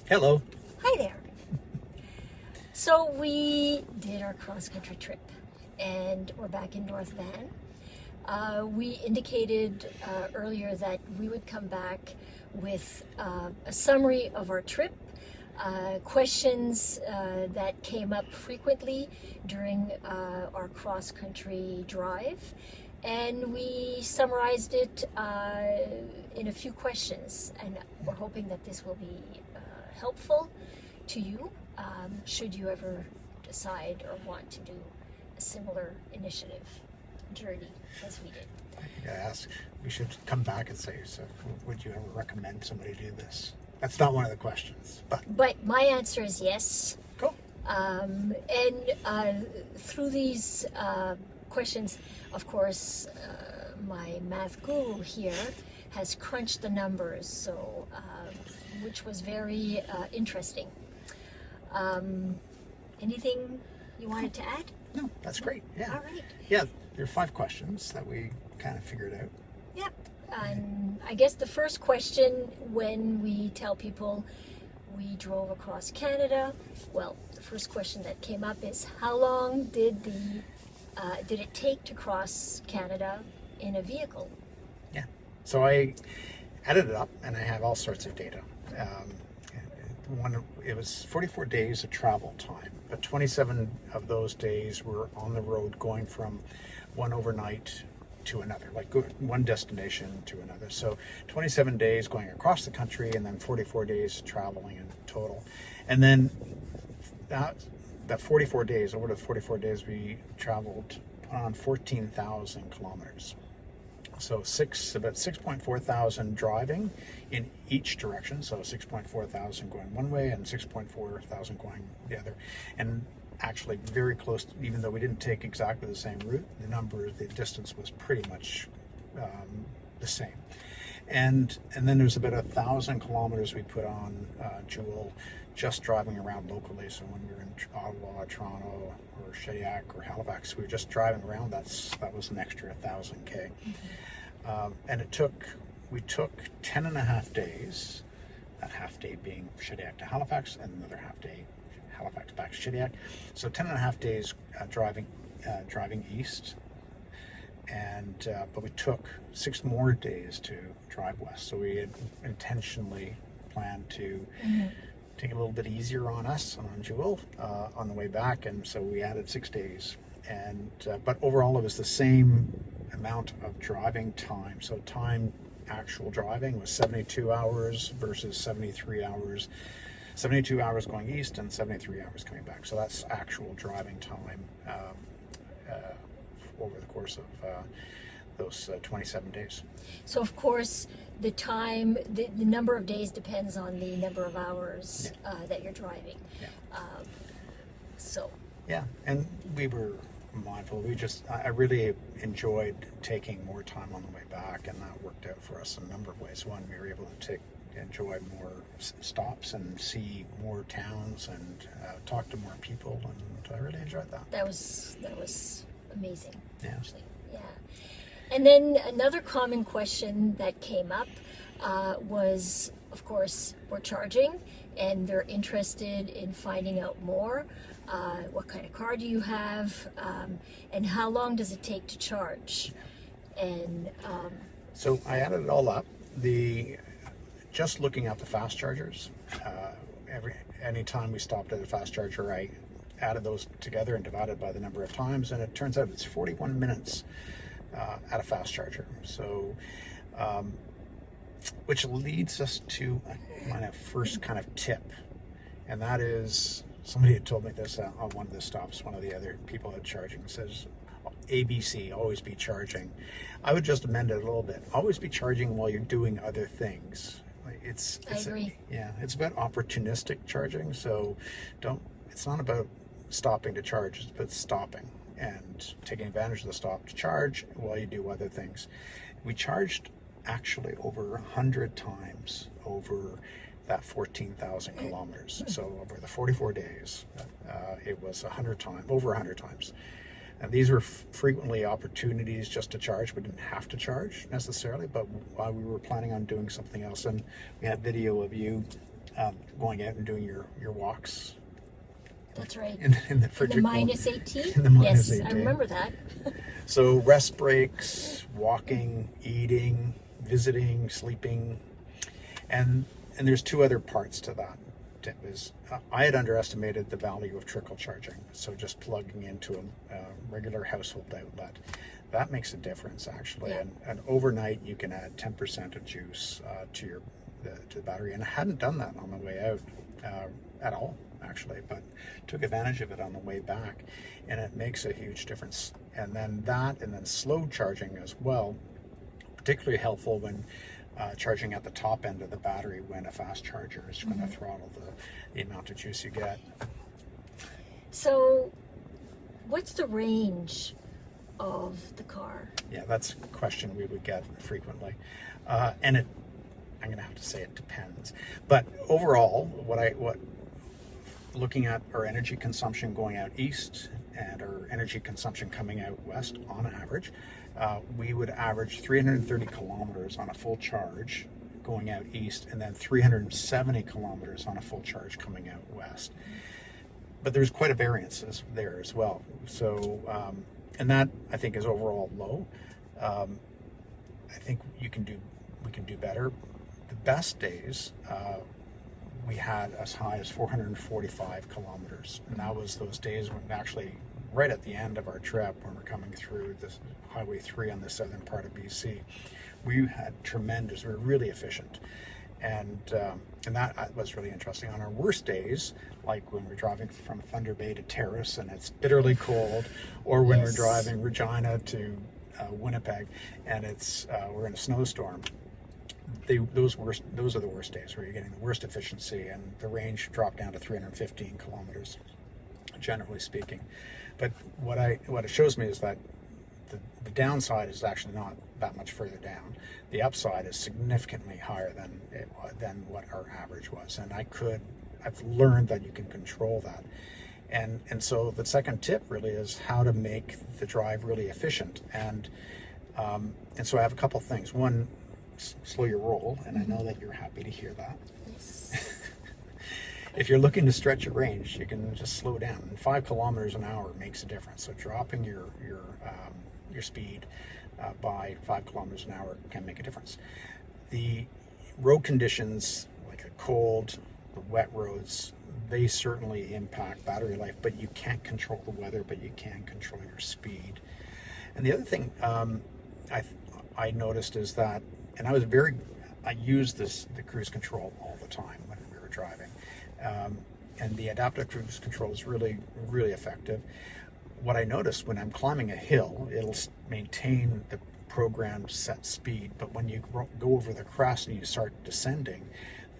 Hello. Hi there. So we did our cross-country trip and we're back in North Van. We indicated earlier that we would come back with a summary of our trip, questions that came up frequently during our cross-country drive, and we summarized it in a few questions, and we're hoping that this will be helpful to you should you ever decide or want to do a similar initiative journey as we did. I ask, we should come back and say, so would you ever recommend somebody do this? That's not one of the questions, But my answer is yes. cool. Through these questions, of course, my math guru here has crunched the numbers, so which was very interesting. Anything you wanted to add? No, that's great. Yeah. All right. Yeah, there are 5 questions that we kind of figured out. Yeah. I guess the first question when we tell people we drove across Canada, well, the first question that came up is how long did it take to cross Canada in a vehicle? Yeah. So I added it up and I have all sorts of data. It was 44 days of travel time, but 27 of those days were on the road going from one overnight to another, like one destination to another. So 27 days going across the country and then 44 days traveling in total. And then that 44 days, over the 44 days, we traveled on 14,000 kilometers. So about 6.4 thousand driving in each direction. So 6.4 thousand going one way and 6.4 thousand going the other. And actually very close, even though we didn't take exactly the same route, the distance was pretty much the same. And then there's about 1,000 kilometers we put on Joule just driving around locally. So when we were in Ottawa, Toronto, or Shediac or Halifax, we were just driving around. That was an extra 1,000 K. Mm-hmm. And we took 10 and a half days, that half day being Shediac to Halifax and another half day Halifax back to Shediac. So 10 and a half days driving east. And but we took 6 more days to drive west. So we had intentionally planned to take it a little bit easier on us and on Joule on the way back, and so we added 6 days. And but overall, it was the same amount of driving time. So actual driving was 72 hours versus 73 hours. 72 hours going east and 73 hours coming back. So that's actual driving time over the course of those 27 days. So of course, the time, the number of days depends on the number of hours that you're driving. Yeah. Yeah, and we were mindful. I really enjoyed taking more time on the way back, and that worked out for us in a number of ways. One, we were able to enjoy more stops and see more towns and talk to more people, and I really enjoyed that. That was amazing. Yeah. Actually. Yeah. And then another common question that came up was, of course, we're charging, and they're interested in finding out more. What kind of car do you have, and how long does it take to charge? And so I added it all up. Just looking at the fast chargers, any time we stopped at a fast charger, I added those together and divided by the number of times, and it turns out it's 41 minutes at a fast charger. So, which leads us to my first kind of tip, and that is, somebody had told me this on one of the stops. One of the other people at charging says, ABC, always be charging. I would just amend it a little bit. Always be charging while you're doing other things. I agree. It's about opportunistic charging. So it's not about stopping to charge, it's about stopping and taking advantage of the stop to charge while you do other things. We charged actually over 100 times over that 14,000 kilometers. So over the 44 days, it was over 100 times. And these were frequently opportunities just to charge. We didn't have to charge necessarily, but while we were planning on doing something else, and we had video of you going out and doing your walks That's right. in the In the frigid cold. minus 18? In the minus Yes, I 18. remember that. So rest breaks, walking, eating, visiting, sleeping, and there's two other parts to that. Tip is I had underestimated the value of trickle charging. So just plugging into a regular household outlet, that makes a difference actually. Yeah. And overnight you can add 10% of juice to the battery, and I hadn't done that on the way out at all actually, but took advantage of it on the way back, and it makes a huge difference. And then slow charging as well, particularly helpful when charging at the top end of the battery, when a fast charger is going to throttle the amount of juice you get. So, what's the range of the car? Yeah, that's a question we would get frequently, and I'm going to have to say it depends. But overall, what looking at our energy consumption going out east and our energy consumption coming out west on average, we would average 330 kilometers on a full charge going out east, and then 370 kilometers on a full charge coming out west. But there's quite a variance there as well. So, and that I think is overall low. I think we can do better. The best days, we had as high as 445 kilometers, and that was those days when actually right at the end of our trip, when we're coming through this Highway 3 on the southern part of BC, we had we were really efficient, and that was really interesting. On our worst days, like when we're driving from Thunder Bay to Terrace and it's bitterly cold, or when we're driving Regina to Winnipeg and we're in a snowstorm, those are the worst days where you're getting the worst efficiency, and the range dropped down to 315 kilometers, generally speaking. But what it shows me is that the downside is actually not that much further down. The upside is significantly higher than what our average was, and I've learned that you can control that. And so the second tip really is how to make the drive really efficient. And so I have a couple things. One, slow your roll, and I know that you're happy to hear that. Yes. If you're looking to stretch your range, you can just slow down. 5 kilometers an hour makes a difference. So dropping your speed by 5 kilometers an hour can make a difference. The road conditions, like the cold, the wet roads, they certainly impact battery life, but you can't control the weather, but you can control your speed. And the other thing I noticed is that, and I used the cruise control all the time when we were driving. And the adaptive cruise control is really, really effective. What I noticed when I'm climbing a hill, it'll maintain the programmed set speed, but when you go over the crest and you start descending,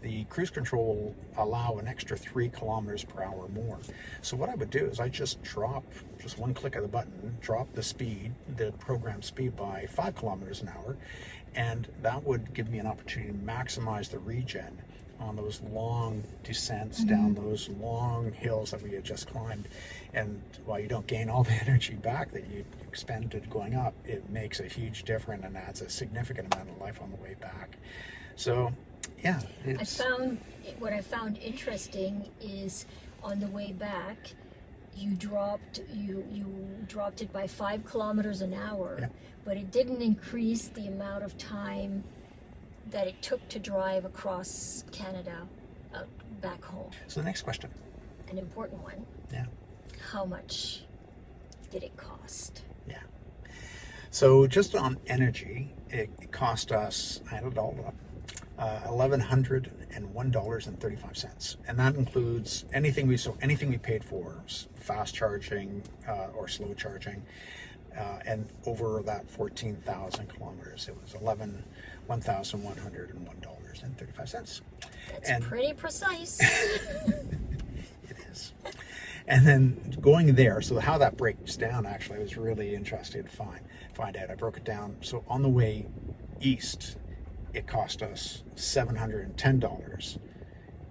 the cruise control will allow an extra 3 kilometers per hour more. So what I would do is I just one click of the button, drop the programmed speed by 5 kilometers an hour, and that would give me an opportunity to maximize the regen on those long descents down those long hills that we had just climbed. And while you don't gain all the energy back that you expended going up, it makes a huge difference and adds a significant amount of life on the way back. So yeah, what I found interesting is on the way back, you dropped it by 5 kilometers an hour, yeah. But it didn't increase the amount of time that it took to drive across Canada back home. So the next question. An important one. Yeah. How much did it cost? Yeah. So just on energy, it cost us, I added it all up, $1,101.35, and that includes anything we paid for, fast charging or slow charging, and over that 14,000 kilometers, it was $1,101.35. That's pretty precise. It is. And then going there, so how that breaks down actually was really interesting to find out. I broke it down. So on the way east, it cost us $710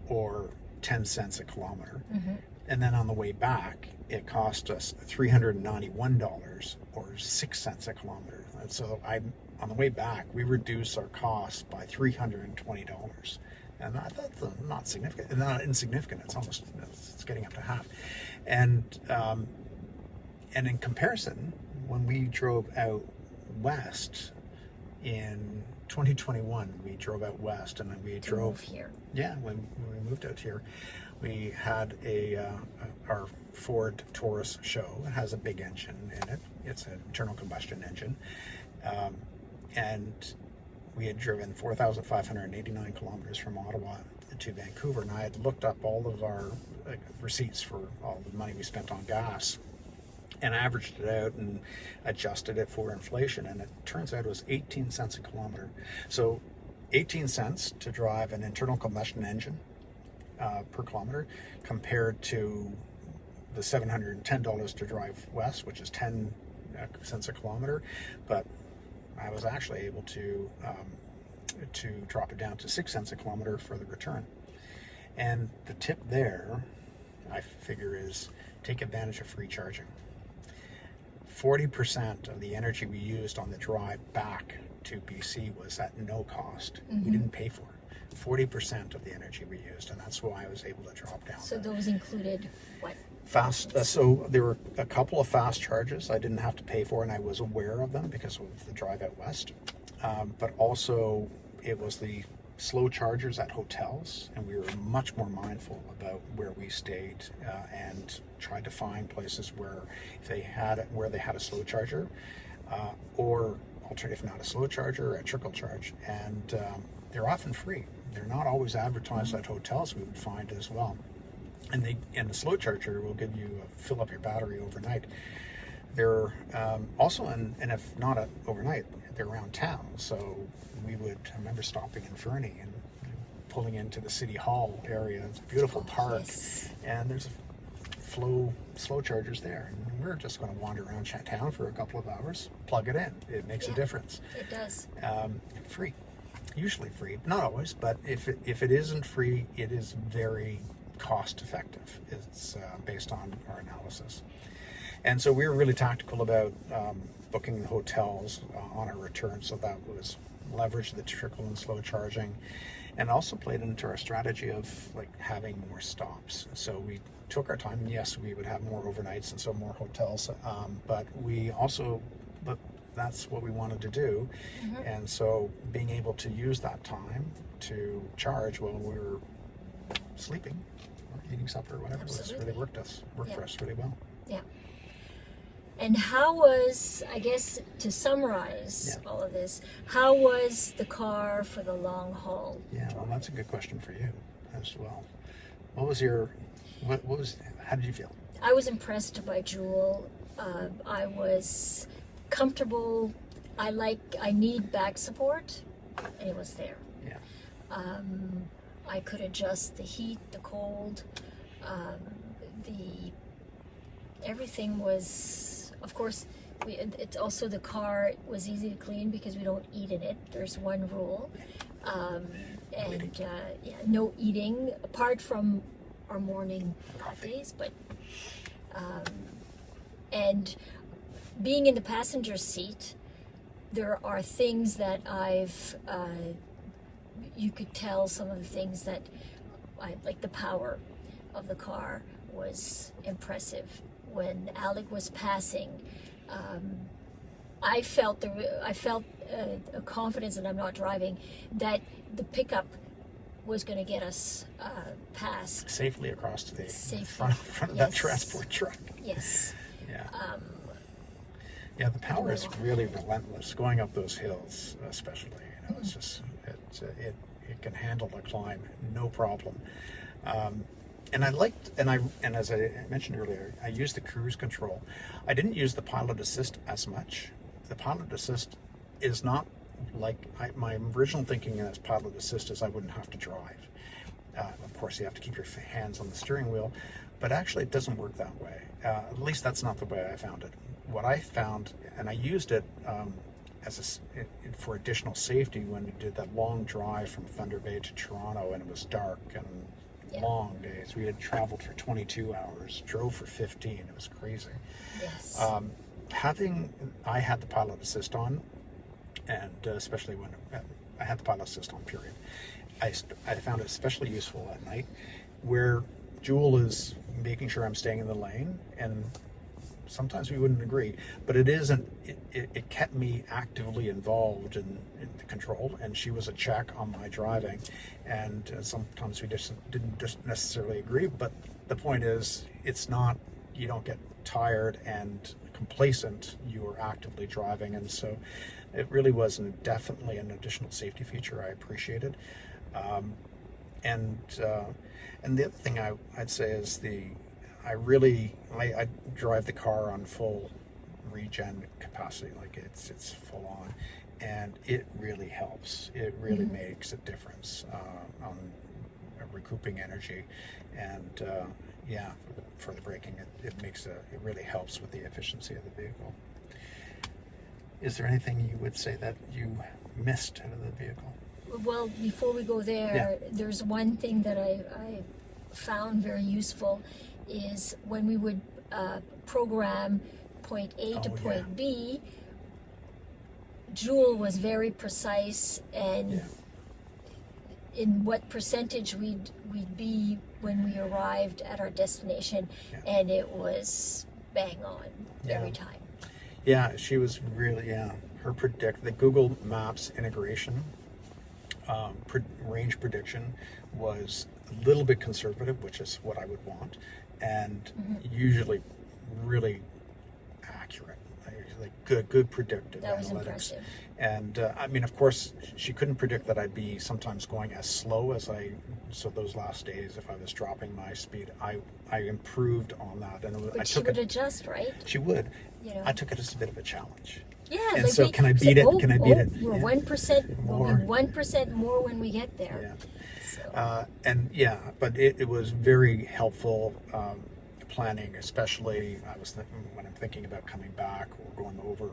or 10 cents a kilometer. Mm-hmm. And then on the way back, it cost us $391 or 6 cents a kilometer. And so on the way back, we reduced our costs by $320. And I thought not significant, not insignificant. It's getting up to half. And in comparison, when we drove out west in 2021, we drove out west, and then we drove here. Yeah, when we moved out here, we had our Ford Taurus show. It has a big engine in it. It's an internal combustion engine, and we had driven 4,589 kilometers from Ottawa to Vancouver, and I had looked up all of our receipts for all the money we spent on gas, and averaged it out and adjusted it for inflation, and it turns out it was 18 cents a kilometer. So 18 cents to drive an internal combustion engine per kilometer, compared to the $710 to drive west, which is 10 cents a kilometer. But I was actually able to drop it down to 6 cents a kilometer for the return. And the tip there, I figure, is take advantage of free charging. 40% of the energy we used on the drive back to BC was at no cost. We didn't pay for it. 40% of the energy we used, and that's why I was able to drop down. So those included what? Fast. So there were a couple of fast charges I didn't have to pay for, and I was aware of them because of the drive out west. But also, it was the slow chargers at hotels, and we were much more mindful about where we stayed, and tried to find places where they had a slow charger, or if not a slow charger, a trickle charge, and they're often free. They're not always advertised at hotels, we would find as well. And the slow charger will give you fill up your battery overnight. They're also, and if not overnight, they're around town. So I remember stopping in Fernie and pulling into the City Hall area. It's a beautiful park, Yes. and there's slow chargers there. And we're just going to wander around town for a couple of hours, plug it in. It makes a difference. It does. Free, usually free, not always, but if it isn't free, it is very cost effective. It's based on our analysis. And so we were really tactical about booking the hotels on our return, so that was leverage the trickle and slow charging, and also played into our strategy of having more stops. So we took our time, and yes, we would have more overnights and so more hotels, but that's what we wanted to do. And so being able to use that time to charge while we were sleeping or eating supper or whatever really worked for us really well. Yeah. And how was, I guess, to summarize all of this, how was the car for the long haul? Yeah, well, that's a good question for you as well. How did you feel? I was impressed by Joule. I was comfortable. I need back support, and it was there. Yeah. I could adjust the heat, the cold, everything was, of course, it's also the car was easy to clean because we don't eat in it. There's one rule, no eating apart from our morning coffees. But and being in the passenger seat, there are things that you could tell some of the things that like the power of the car was impressive. When Alec was passing, I felt a confidence, and I'm not driving, that the pickup was going to get us past safely across to the front of that transport truck. Yes. Yeah. Yeah, the power is really relentless going up those hills, especially. It's just it can handle the climb, no problem. And as I mentioned earlier, I used the cruise control. I didn't use the pilot assist as much. The pilot assist is not my original thinking as pilot assist is I wouldn't have to drive. Of course, you have to keep your hands on the steering wheel, but actually it doesn't work that way. At least that's not the way I found it. What I found, and I used it for additional safety when we did that long drive from Thunder Bay to Toronto, and it was dark and long days. We had traveled for 22 hours, drove for 15. It was crazy. Yes. I had the pilot assist on, and especially when I had the pilot assist on, period. I found it especially useful at night, where Joule is making sure I'm staying in the lane, and sometimes we wouldn't agree, but it kept me actively involved in the control, and she was a check on my driving, and sometimes we didn't just necessarily agree, but the point is, it's not, you don't get tired and complacent, you are actively driving, and so it really was definitely an additional safety feature I appreciated. And the other thing I'd say is I drive the car on full regen capacity, like it's full on, and it really helps. It really makes a difference on recouping energy, and for the braking, it really helps with the efficiency of the vehicle. Is there anything you would say that you missed out of the vehicle? Well, before we go there, there's one thing that I found very useful is when we would program point A to point B, Joule was very precise and in what percentage we'd be when we arrived at our destination, and it was bang on every time. Yeah, she was really, the Google Maps integration, range prediction was a little bit conservative, which is what I would want, and usually really accurate, like good predictive that was analytics. Impressive. And I mean, of course, she couldn't predict that I'd be sometimes going as slow as so those last days, if I was dropping my speed, I improved on that. And But she would adjust, right? She would. You know. I took it as a bit of a challenge. Yeah. And so can I beat it? Can I beat it? We're 1%. We'll be 1% more when we get there. Yeah. So. But it was very helpful planning, especially when I'm thinking about coming back or going over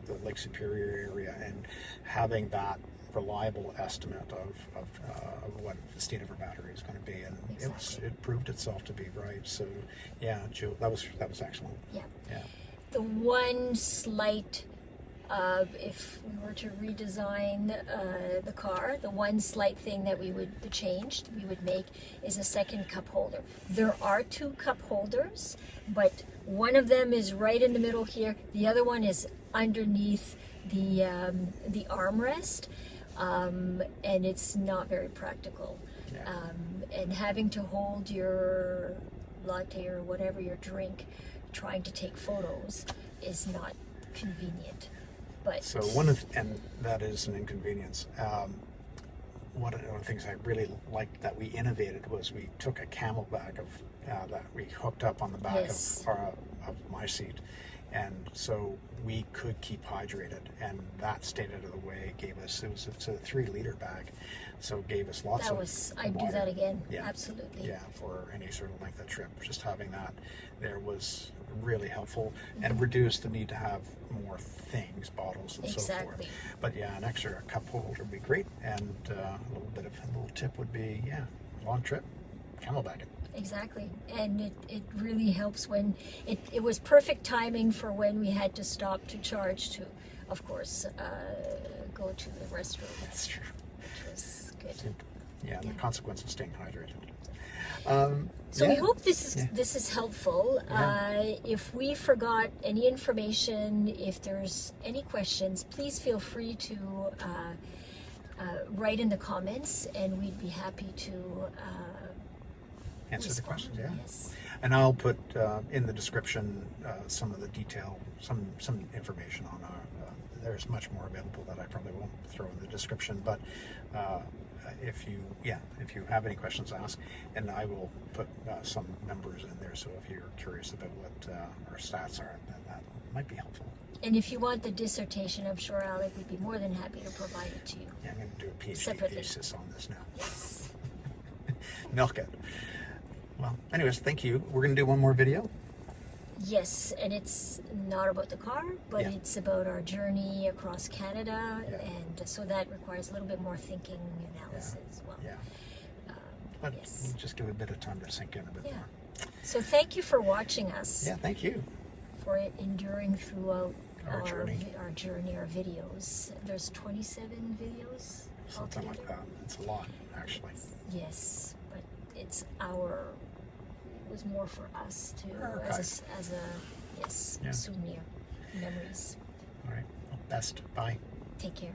the Lake Superior area, and having that reliable estimate of what the state of our battery is going to be, and it proved itself to be right. So Joule, that was excellent. Yeah. Yeah. The one slight, if we were to redesign the car, the one slight thing that we would make is a second cup holder. There are 2 cup holders, but one of them is right in the middle here. The other one is underneath the armrest, and it's not very practical. Yeah. And having to hold your latte or whatever your drink, trying to take photos, is not convenient. But so and that is an inconvenience. One of the things I really liked that we innovated was we took a camel bag that we hooked up on the back of my seat, and so we could keep hydrated, and that stayed out of the way. It's a 3-liter bag, so it gave us lots of I'd water. do that again. Yeah. Absolutely. Yeah, for any sort of length of trip, just having that there was really helpful, and reduced the need to have more things, bottles and so forth. But an extra cup holder would be great, and a little tip would be long trip, camel bag it. Exactly, and it really helps when it was perfect timing for when we had to stop to charge to, of course, go to the restroom. That's true. Which was good. Yeah, the consequence of staying hydrated. So we hope this is helpful. Yeah. If we forgot any information, if there's any questions, please feel free to write in the comments, and we'd be happy to answer the questions. Yeah. Yes. And I'll put in the description some of the detail, some information on there's much more available that I probably won't throw in the description, but if you have any questions, ask, and I will put some numbers in there, so if you're curious about what our stats are, then that might be helpful. And if you want the dissertation, I'm sure Alec would be more than happy to provide it to you. Yeah, I'm going to do a PhD separately. thesis on this now. Yes. Milk it. Well, anyways, thank you. We're going to do one more video. Yes, and it's not about the car, but it's about our journey across Canada, and so that requires a little bit more thinking analysis as well. Yeah. Let's just give it a bit of time to sink in a bit more. So thank you for watching us. Yeah, thank you. For enduring throughout our journey, our videos. There's 27 videos. something like that. It's a lot, actually. Yes, but it was more for us to, Archive. as a, yes, Yeah. souvenir, memories. All right. Well, best. Bye. Take care.